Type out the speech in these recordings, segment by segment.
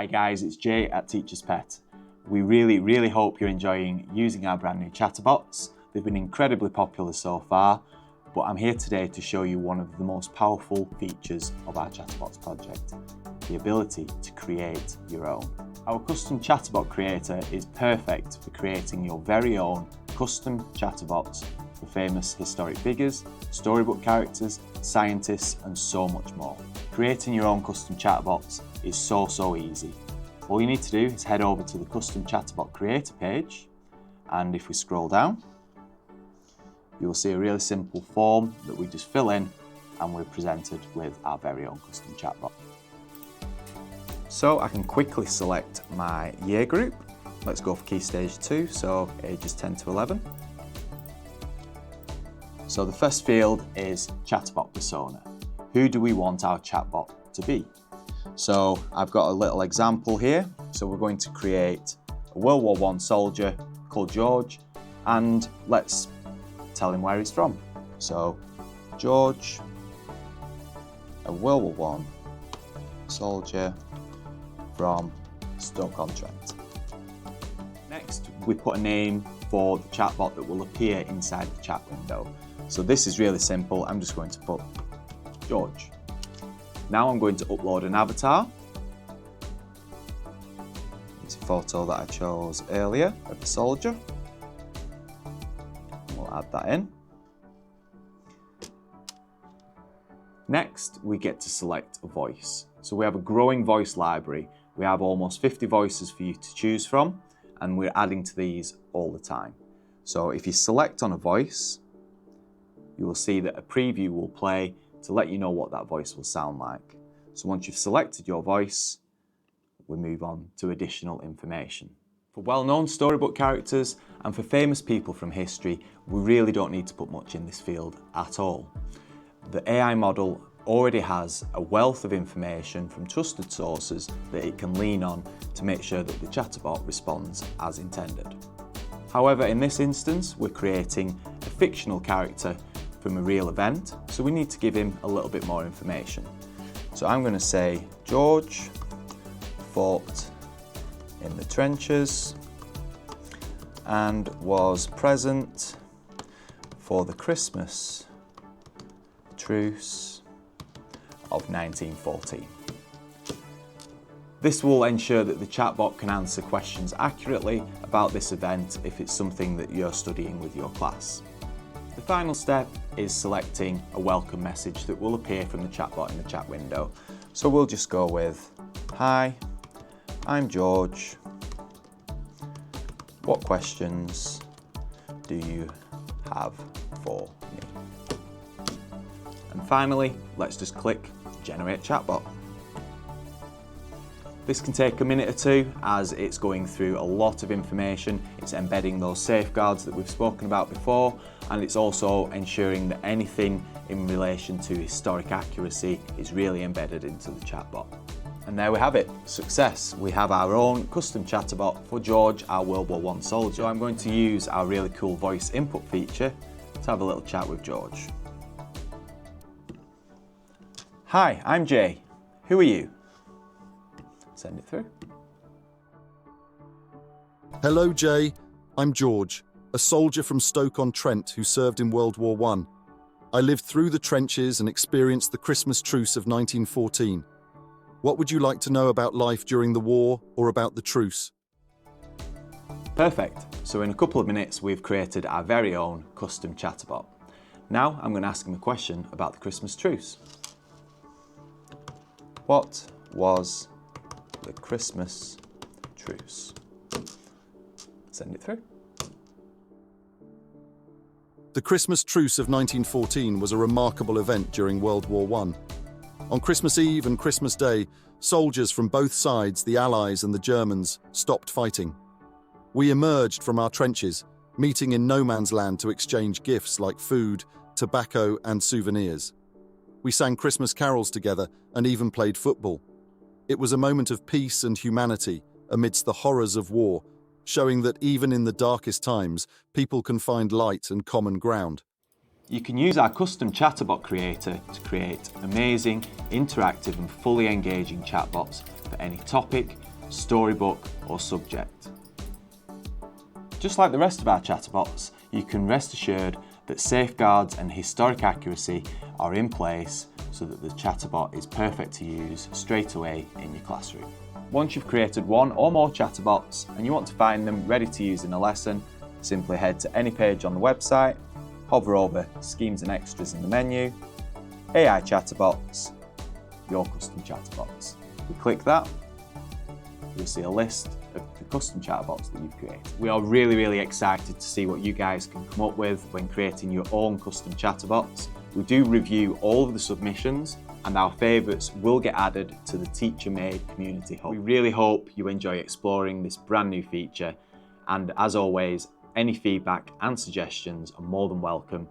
Hi guys, it's Jay at Teacher's Pet. We really hope you're enjoying using our brand new chatterbots. They've been incredibly popular so far, but I'm here today to show you one of the most powerful features of our Chatterbots project, the ability to create your own. Our custom chatterbot creator is perfect for creating your very own custom chatterbots for famous historic figures, storybook characters, scientists, and so much more. Creating your own custom chatterbots is so easy. All you need to do is head over to the custom chatterbot creator page, and if we scroll down, you will see a really simple form that we just fill in and we're presented with our very own custom chatbot. So I can quickly select my year group. Let's go for Key Stage 2, so ages 10 to 11. So the first field is chatbot persona. Who do we want our chatbot to be? So I've got a little example here. So we're going to create a World War I soldier called George, and let's tell him where he's from. So George, a World War I soldier from Stoke-on-Trent. Next, we put a name for the chatbot that will appear inside the chat window. So this is really simple. I'm just going to put George. Now I'm going to upload an avatar. It's a photo that I chose earlier of the soldier. We'll add that in. Next, we get to select a voice. So we have a growing voice library. We have almost 50 voices for you to choose from, and we're adding to these all the time. So if you select on a voice, you will see that a preview will play to let you know what that voice will sound like. So once you've selected your voice, we move on to additional information. For well-known storybook characters and for famous people from history, we really don't need to put much in this field at all. The AI model already has a wealth of information from trusted sources that it can lean on to make sure that the chatterbot responds as intended. However, in this instance, we're creating a fictional character from a real event, so we need to give him a little bit more information. So I'm going to say George fought in the trenches and was present for the Christmas truce of 1914. This will ensure that the chatbot can answer questions accurately about this event if it's something that you're studying with your class. The final step is selecting a welcome message that will appear from the chatbot in the chat window. So we'll just go with, "Hi, I'm George. What questions do you have for me?" And finally, let's just click Generate Chatbot. This can take a minute or two as it's going through a lot of information. It's embedding those safeguards that we've spoken about before, and it's also ensuring that anything in relation to historic accuracy is really embedded into the chatbot. And there we have it, success. We have our own custom chatterbot for George, our World War I soldier. So I'm going to use our really cool voice input feature to have a little chat with George. "Hi, I'm Jay. Who are you?" Send it through. Hello, Jay. I'm George, a soldier from Stoke-on-Trent who served in World War I. I lived through the trenches and experienced the Christmas truce of 1914. What would you like to know about life during the war or about the truce? Perfect. So in a couple of minutes, we've created our very own custom chatterbot. Now I'm going to ask him a question about the Christmas truce. What was the Christmas truce? Send it through. The Christmas truce of 1914 was a remarkable event during World War I. On Christmas Eve and Christmas Day, soldiers from both sides, the Allies and the Germans, stopped fighting. We emerged from our trenches, meeting in no man's land to exchange gifts like food, tobacco and souvenirs. We sang Christmas carols together and even played football. It was a moment of peace and humanity amidst the horrors of war, showing that even in the darkest times, people can find light and common ground. You can use our custom chatterbot creator to create amazing, interactive and fully engaging chatbots for any topic, storybook or subject. Just like the rest of our chatterbots, you can rest assured that safeguards and historic accuracy are in place so that the chatterbot is perfect to use straight away in your classroom. Once you've created one or more chatterbots and you want to find them ready to use in a lesson, simply head to any page on the website, hover over Schemes and Extras in the menu, AI Chatterbots, Your Custom Chatterbots. If you click that, you'll see a list of the custom chatterbots that you've created. We are really excited to see what you guys can come up with when creating your own custom chatterbots. We do review all of the submissions and our favourites will get added to the Teacher-Made Community Hub. We really hope you enjoy exploring this brand new feature, and as always, any feedback and suggestions are more than welcome.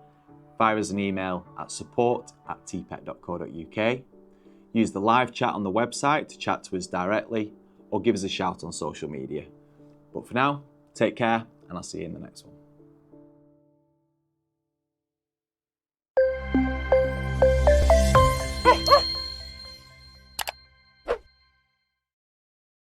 Fire us an email at support@tpet.co.uk. Use the live chat on the website to chat to us directly, or give us a shout on social media. But for now, take care, and I'll see you in the next one.